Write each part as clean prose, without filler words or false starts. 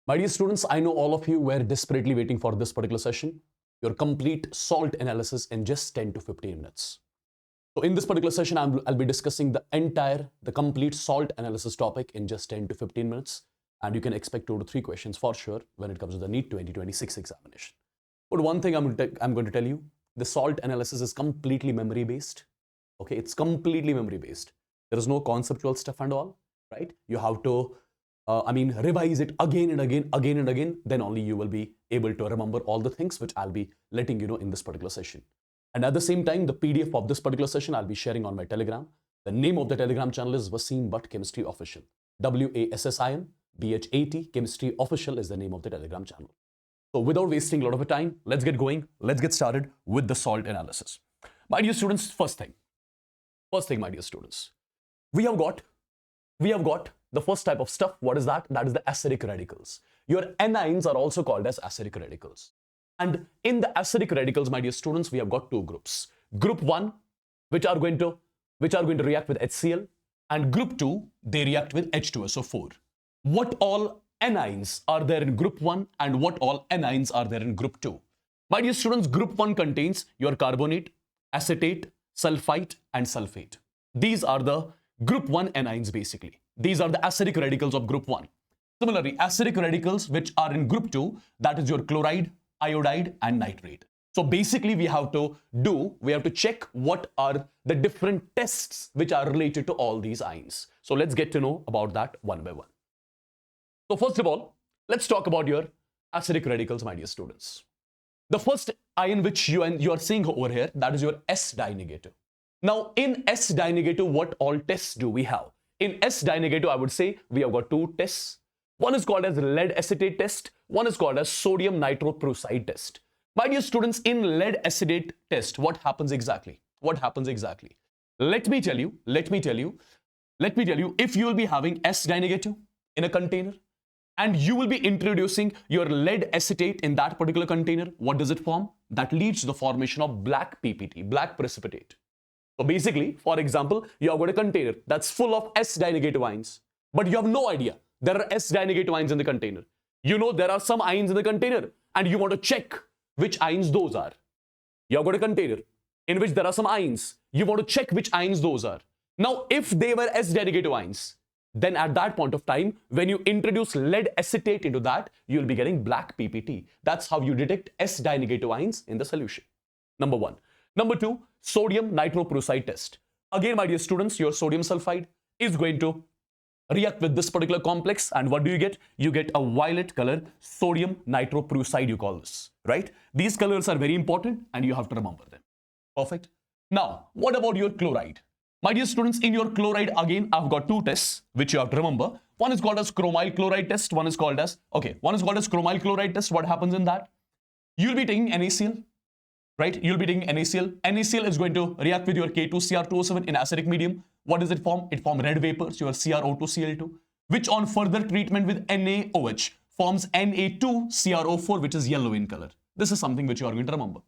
My dear students, I know all of you were desperately waiting for this particular session, your complete salt analysis in just 10 to 15 minutes. So in this particular session, I'll be discussing the complete salt analysis topic in just 10 to 15 minutes. And you can expect 2 to 3 questions for sure when it comes to the NEET 2026 examination. But one thing I'm going to tell you, the salt analysis is completely memory based. Okay, it's completely memory based. There is no conceptual stuff and all, right? You have to revise it again and again, then only you will be able to remember all the things which I'll be letting you know in this particular session. And at the same time, the PDF of this particular session I'll be sharing on my Telegram. The name of the Telegram channel is Wassim Bhat Chemistry Official. WASSIM BHAT Chemistry Official is the name of the Telegram channel. So without wasting a lot of time, let's get going. Let's get started with the salt analysis. My dear students, first thing, my dear students, we have got the first type of stuff. What is that? That is the acidic radicals. Your anions are also called as acidic radicals. And in the acidic radicals, my dear students, we have got two groups. Group 1, which are going to react with HCl, and group 2, they react with H2SO4. What all anions are there in group 1 and what all anions are there in group 2? My dear students, group 1 contains your carbonate, acetate, sulfite, and sulfate. These are the group 1 anions basically. These are the acidic radicals of group 1. Similarly, acidic radicals which are in group 2, that is your chloride, iodide, and nitrate. So basically we have to check what are the different tests which are related to all these ions. So let's get to know about that one by one. So first of all, let's talk about your acidic radicals, my dear students. The first ion which you are seeing over here, that is your S-di negative. Now in S-di negative, what all tests do we have? In S-di negative, I would say we have got two tests. One is called as lead acetate test. One is called as sodium nitroprusside test. My dear students, in lead acetate test, what happens exactly? Let me tell you, if you will be having S-di negative in a container, and you will be introducing your lead acetate in that particular container, what does it form? That leads to the formation of black PPT, black precipitate. So basically, for example, you have got a container that's full of S-di negative ions, but you have no idea there are S-di negative ions in the container. You know there are some ions in the container, and you want to check which ions those are. You have got a container in which there are some ions. You want to check which ions those are. Now, if they were S-di negative ions, then at that point of time, when you introduce lead acetate into that, you'll be getting black PPT. That's how you detect S-di negative ions in the solution. Number 1. Number 2, sodium nitroprusside test. Again, my dear students, your sodium sulfide is going to react with this particular complex, and what do you get? You get a violet color, sodium nitroprusside, you call this, right? These colors are very important and you have to remember them. Perfect. Now, what about your chloride? My dear students, in your chloride, again, I've got two tests which you have to remember. One is called as chromyl chloride test. One is called as chromyl chloride test. What happens in that? You'll be taking NaCl, right? You'll be taking NaCl. NaCl is going to react with your K2Cr2O7 in acidic medium. What does it form? It forms red vapors, your CrO2Cl2, which on further treatment with NaOH forms Na2CrO4, which is yellow in color. This is something which you are going to remember.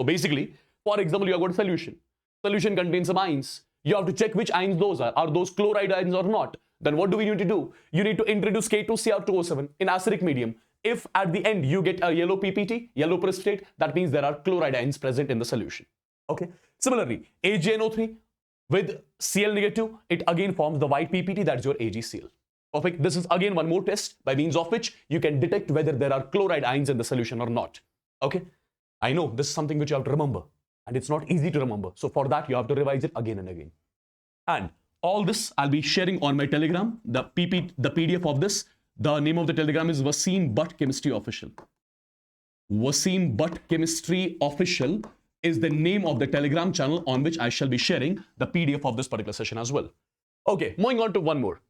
So basically, for example, you have got a solution. Solution contains some ions. You have to check which ions those are. Are those chloride ions or not? Then what do we need to do? You need to introduce K2Cr2O7 in acidic medium. If at the end you get a yellow PPT, yellow precipitate, that means there are chloride ions present in the solution. Okay. Similarly, AgNO3 with Cl negative, it again forms the white PPT, that's your AgCl. Perfect. This is again one more test by means of which you can detect whether there are chloride ions in the solution or not. Okay. I know this is something which you have to remember, and it's not easy to remember. So for that, you have to revise it again and again. And all this I'll be sharing on my Telegram, the PDF of this. The name of the Telegram is Wassim Bhat Chemistry Official. Wassim Bhat Chemistry Official is the name of the Telegram channel on which I shall be sharing the PDF of this particular session as well. Okay, moving on to one more.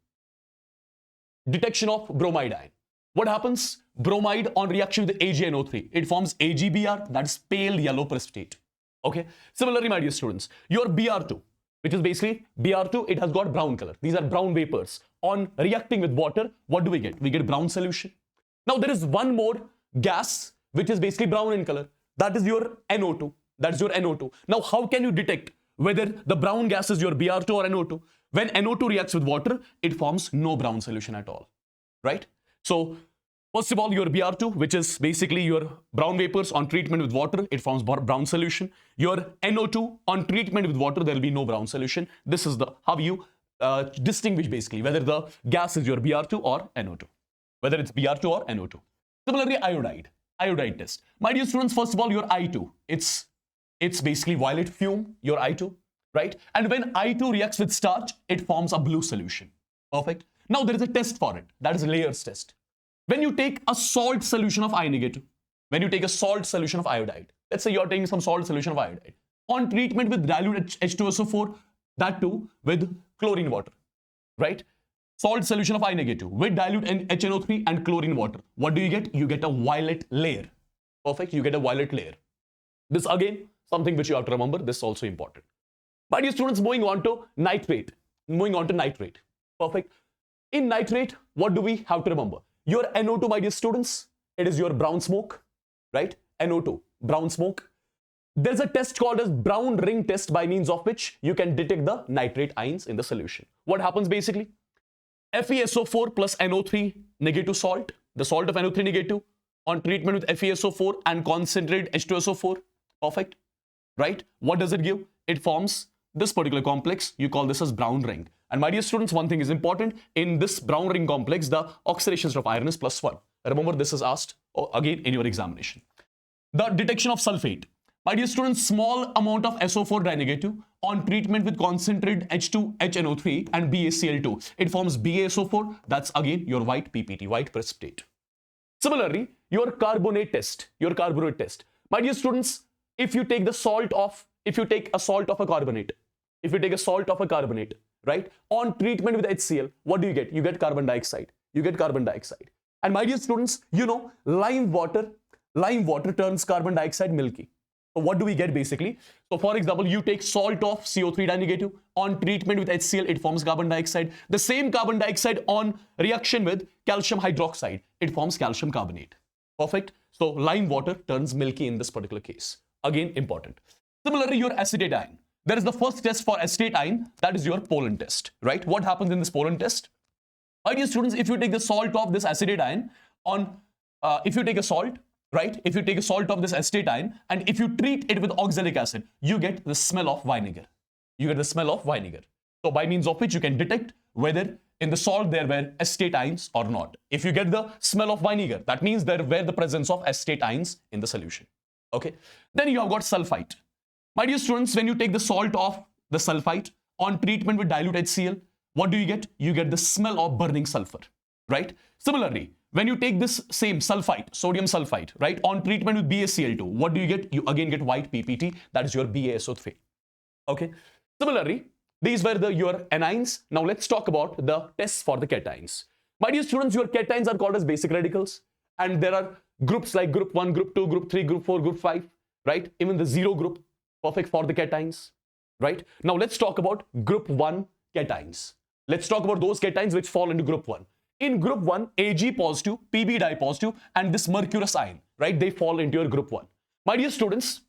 Detection of bromide ion. What happens? Bromide on reaction with AgNO3, it forms AgBr, that's pale yellow precipitate. Okay. Similarly, my dear students, your Br2, which is basically Br2, it has got brown color. These are brown vapors. On reacting with water, what do we get? We get brown solution. Now there is one more gas which is basically brown in color. That is your NO2. That's your NO2. Now how can you detect whether the brown gas is your Br2 or NO2? When NO2 reacts with water, it forms no brown solution at all. Right? So First of all, your Br2, which is basically your brown vapors on treatment with water, it forms brown solution. Your NO2 on treatment with water, there will be no brown solution. This is the how you distinguish basically whether the gas is your Br2 or NO2, whether it's Br2 or NO2. Similarly, iodide test. My dear students, first of all, your I2, it's basically violet fume, your I2, right? And when I2 reacts with starch, it forms a blue solution. Perfect. Now there is a test for it. That is a layers test. When you take a salt solution of I negative, when you take a salt solution of iodide, let's say you're taking some salt solution of iodide, on treatment with dilute H2SO4, that too with chlorine water, right? Salt solution of I negative with dilute HNO3 and chlorine water. What do you get? You get a violet layer. Perfect. You get a violet layer. This again, something which you have to remember. This is also important. My dear students, moving on to nitrate. Perfect. In nitrate, what do we have to remember? Your NO2, my dear students, it is your brown smoke, right? NO2, brown smoke. There's a test called as brown ring test by means of which you can detect the nitrate ions in the solution. What happens basically? FeSO4 plus NO3 negative salt, the salt of NO3 negative on treatment with FeSO4 and concentrated H2SO4. Perfect, right? What does it give? It forms this particular complex. You call this as brown ring. And my dear students, one thing is important. In this brown ring complex, the oxidation state of iron is +1. Remember, this is asked again in your examination. The detection of sulfate. My dear students, small amount of SO4 dinegative on treatment with concentrated H2HNO3 and BaCl2. It forms BaSO4. That's again your white PPT, white precipitate. Similarly, your carbonate test. My dear students, if you take a salt of a carbonate, right, on treatment with HCl, what do you get? You get carbon dioxide. And my dear students, you know, lime water turns carbon dioxide milky. So what do we get basically? So for example, you take salt of CO3 dinegative on treatment with HCl, it forms carbon dioxide. The same carbon dioxide on reaction with calcium hydroxide, it forms calcium carbonate. Perfect. So lime water turns milky in this particular case. Again, important. Similarly, your acetate ion. There is the first test for acetate ion, that is your pollen test, right? What happens in this pollen test? My dear students, if you take the salt of this acetate ion if you take a salt of this acetate ion and if you treat it with oxalic acid, you get the smell of vinegar. So by means of which you can detect whether in the salt there were acetate ions or not. If you get the smell of vinegar, that means there were the presence of acetate ions in the solution. Okay. Then you have got sulfite. My dear students, when you take the salt of the sulfite on treatment with dilute HCl, what do you get? You get the smell of burning sulfur, right? Similarly, when you take this same sulfite, sodium sulfite, right, on treatment with BaCl2, what do you get? You again get white PPT, that is your BaSO3. Okay. Similarly, these were your anions. Now let's talk about the tests for the cations. My dear students, your cations are called as basic radicals, and there are groups like group 1, group 2, group 3, group 4, group 5, right? Even the zero group. Perfect for the cations, right? Now let's talk about group 1 cations. Let's talk about those cations which fall into group 1. In group 1, Ag positive, Pb di positive, and this mercurous ion, right? They fall into your group 1. My dear students,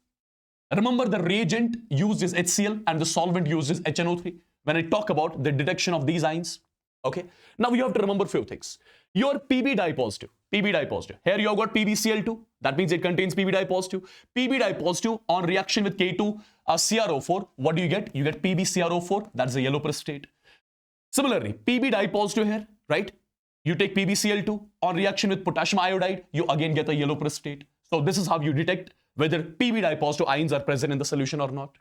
remember the reagent used is HCl and the solvent used is HNO3 when I talk about the detection of these ions. Okay. Now you have to remember few things. Your Pb di positive. Here you have got PbCl2. That means it contains Pb di positive. Pb di positive on reaction with K2 CrO4. What do you get? You get PbCrO4. That's a yellow precipitate. Similarly, Pb di positive here, right? You take PbCl2 on reaction with potassium iodide. You again get a yellow precipitate. So this is how you detect whether Pb di positive ions are present in the solution or not.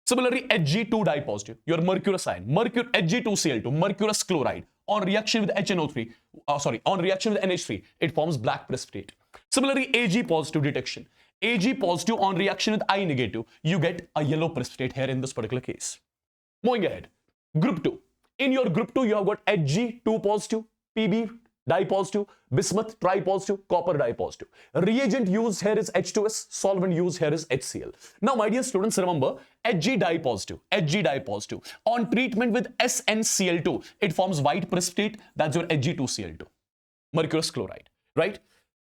Similarly, Hg2 di positive, your mercurous ion, Hg2Cl2, mercurous chloride, on reaction with NH3, it forms black precipitate. Similarly, Ag positive detection. Ag positive on reaction with I negative, you get a yellow precipitate here in this particular case. Moving ahead, group 2. In your group 2, you have got Hg2 positive, Pb di positive, bismuth tri positive, copper di positive. Reagent used here is H2S, solvent used here is HCl. Now, my dear students, remember Hg di positive. On treatment with SnCl2, it forms white precipitate. That's your Hg2Cl2, mercurous chloride, right?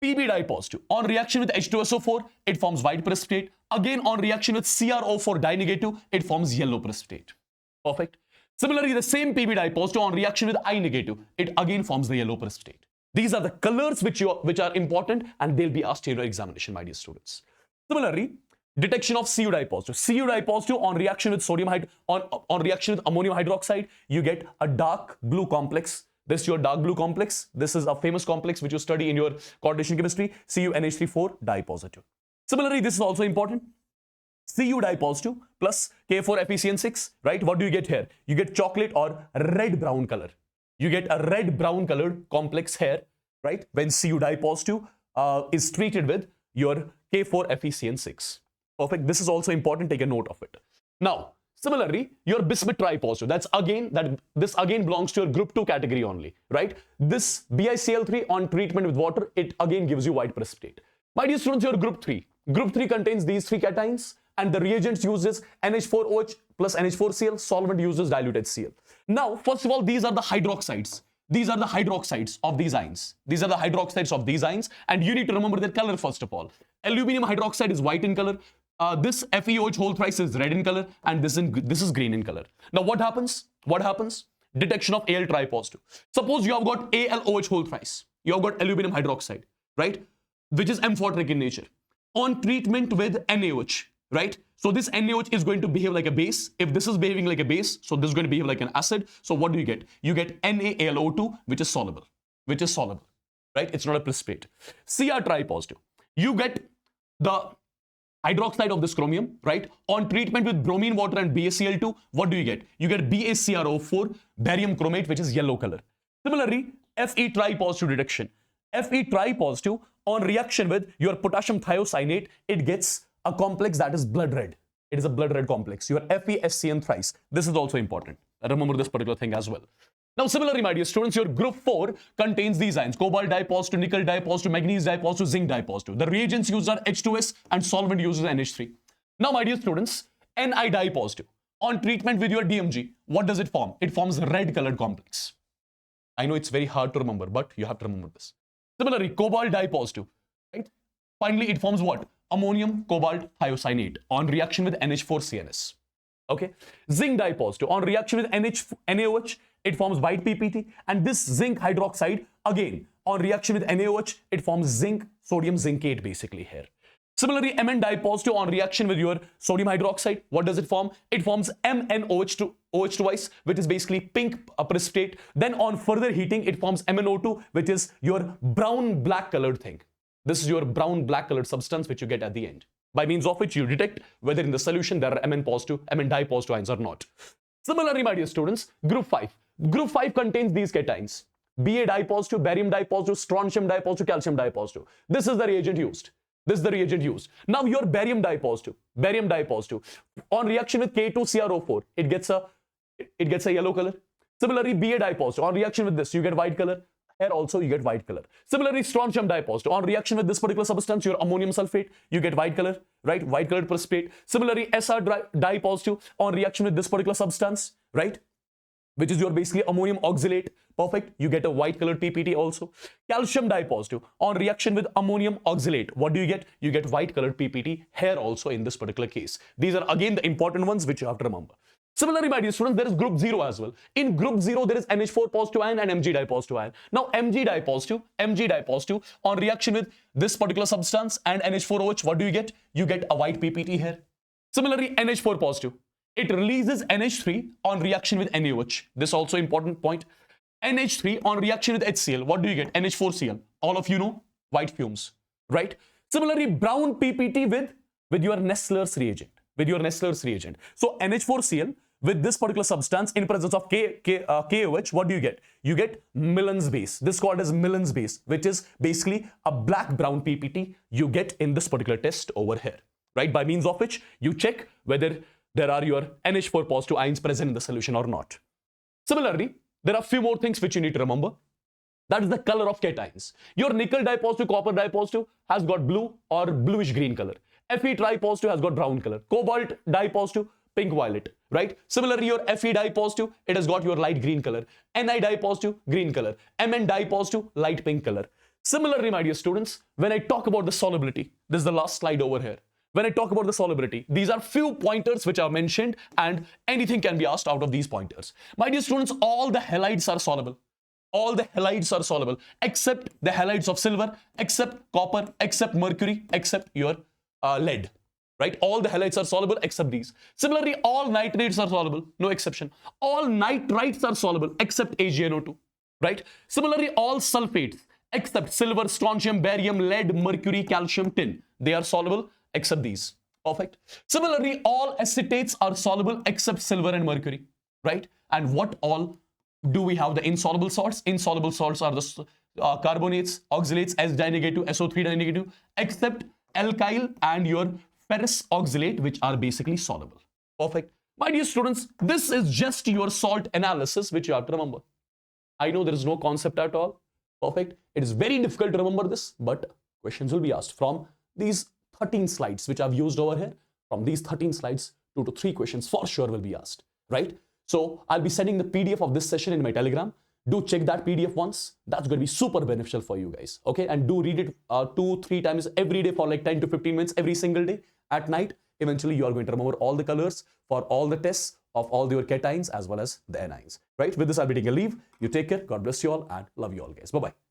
Pb di positive. On reaction with H2SO4, it forms white precipitate. Again, on reaction with CrO4 di negative, it forms yellow precipitate. Perfect. Similarly, the same Pb di positive on reaction with I negative, it again forms the yellow precipitate. These are the colors which are important, and they'll be asked in your examination, my dear students. Similarly, detection of Cu dye positive. Cu dye positive on reaction with on reaction with ammonium hydroxide, you get a dark blue complex. This is your dark blue complex. This is a famous complex which you study in your coordination chemistry, CuNH34 dye positive. Similarly, this is also important. Cu dye positive plus K4FeCN6, right? What do you get here? You get chocolate or red brown color. You get a red brown colored complex here, right? When Cu dye positive is treated with your K4FeCN6. Perfect. This is also important. Take a note of it. Now, similarly, your bismuth tripositive. This again belongs to your group 2 category only, right? This BiCl3 on treatment with water, it again gives you white precipitate. My dear students, your group 3. Group 3 contains these 3 cations, and the reagents uses NH4OH plus NH4Cl. Solvent uses dilute HCl. Now, first of all, these are the hydroxides. These are the hydroxides of these ions. These are the hydroxides of these ions, and you need to remember their color first of all. Aluminium hydroxide is white in color. This FeOH whole thrice is red in color, and this is green in color. Now, what happens? What happens? Detection of Al tripositive. Suppose you have got AlOH whole thrice. You have got aluminum hydroxide, right? Which is amphoteric in nature. On treatment with NaOH, right? So this NaOH is going to behave like a base. If this is behaving like a base, so this is going to behave like an acid. So what do you get? You get NaAlO2, which is soluble, right? It's not a precipitate. Cr tripositive. You get the hydroxide of this chromium, right? On treatment with bromine water and BaCl2, what do you get? You get BaCrO4, barium chromate, which is yellow color. Similarly, Fe tripositive detection. Fe tripositive on reaction with your potassium thiocyanate, it gets a complex that is blood red. It is a blood red complex. Your FeSCN thrice. This is also important. Remember this particular thing as well. Now, similarly, my dear students, your group 4 contains these ions: cobalt dye positive, nickel dye positive, manganese dye positive, zinc dye positive. The reagents used are H2S and solvent uses NH3. Now, my dear students, Ni dye positive. On treatment with your DMG, what does it form? It forms a red colored complex. I know it's very hard to remember, but you have to remember this. Similarly, cobalt dye positive, right? Finally, it forms what? Ammonium cobalt thiocyanate on reaction with NH4CNS. Okay. Zinc dye positive on reaction with NaOH, it forms white PPT, and this zinc hydroxide again on reaction with NaOH, it forms zinc sodium zincate basically here. Similarly, Mn dye positive on reaction with your sodium hydroxide, what does it form? It forms MnOH2 twice, which is basically pink precipitate. Then on further heating, it forms MnO2, which is your brown black colored thing. This is your brown black colored substance which you get at the end, by means of which you detect whether in the solution there are Mn dye positive ions or not. Similarly, my dear students, group 5. Group 5 contains these cations: Ba dye positive, barium dye positive, strontium dye positive, calcium dye positive. This is the reagent used. Now your barium dye positive, on reaction with K2CrO4, it gets a yellow color. Similarly, Ba dye positive, on reaction with this, you get white color. Here also you get white color. Similarly, strontium dye positive, on reaction with this particular substance, your ammonium sulfate, you get white color, right? White colored precipitate. Similarly, Sr dye positive, on reaction with this particular substance, right? Which is your basically ammonium oxalate. Perfect. You get a white colored PPT also. Calcium dye positive, on reaction with ammonium oxalate, what do you get? You get white colored PPT here also in this particular case. These are again the important ones which you have to remember. Similarly, my dear students, there is group 0 as well. In group 0, there is NH4 positive ion and Mg dye positive ion. Now, Mg dye positive, on reaction with this particular substance and NH4OH, what do you get? You get a white PPT here. Similarly, NH4 positive, it releases NH3 on reaction with NaOH. This also important point. NH3 on reaction with HCl, what do you get? NH4Cl. All of you know, white fumes, right? Similarly, brown PPT with your Nessler's reagent. So NH4Cl with this particular substance in presence of KOH, what do you get? You get Millen's base. This is called as Millen's base, which is basically a black-brown PPT you get in this particular test over here, right? By means of which you check whether there are your NH4 positive ions present in the solution or not. Similarly, there are a few more things which you need to remember. That is the color of cations. Your nickel dye positive, copper dye positive has got blue or bluish green color. Fe tripositive has got brown color. Cobalt dye positive, pink violet, right? Similarly, your Fe dye positive, it has got your light green color. Ni dye positive, green color. Mn dye positive, light pink color. Similarly, my dear students, when I talk about the solubility, this is the last slide over here. When I talk about the solubility, these are few pointers which are mentioned, and anything can be asked out of these pointers. My dear students, all the halides are soluble. All the halides are soluble except the halides of silver, except copper, except mercury, except your lead. Right? All the halides are soluble except these. Similarly, all nitrates are soluble, no exception. All nitrites are soluble except AgNO2. Right? Similarly, all sulfates except silver, strontium, barium, lead, mercury, calcium, tin. They are soluble except these. Perfect. Similarly, all acetates are soluble except silver and mercury. Right? And what all do we have? The insoluble salts. Insoluble salts are the carbonates, oxalates, S negative, SO3 negative, except alkyl and your ferrous oxalate, which are basically soluble. Perfect. My dear students, this is just your salt analysis, which you have to remember. I know there is no concept at all. Perfect. It is very difficult to remember this, but questions will be asked from these 13 slides, which I've used over here. From these 13 slides, 2 to 3 questions for sure will be asked, right? So I'll be sending the PDF of this session in my Telegram. Do check that PDF once. That's going to be super beneficial for you guys, okay? And do read it 2-3 times every day for like 10 to 15 minutes every single day at night. Eventually, you are going to remember all the colors for all the tests of all your cations as well as the anions, right? With this, I'll be taking a leave. You take care. God bless you all and love you all, guys. Bye-bye.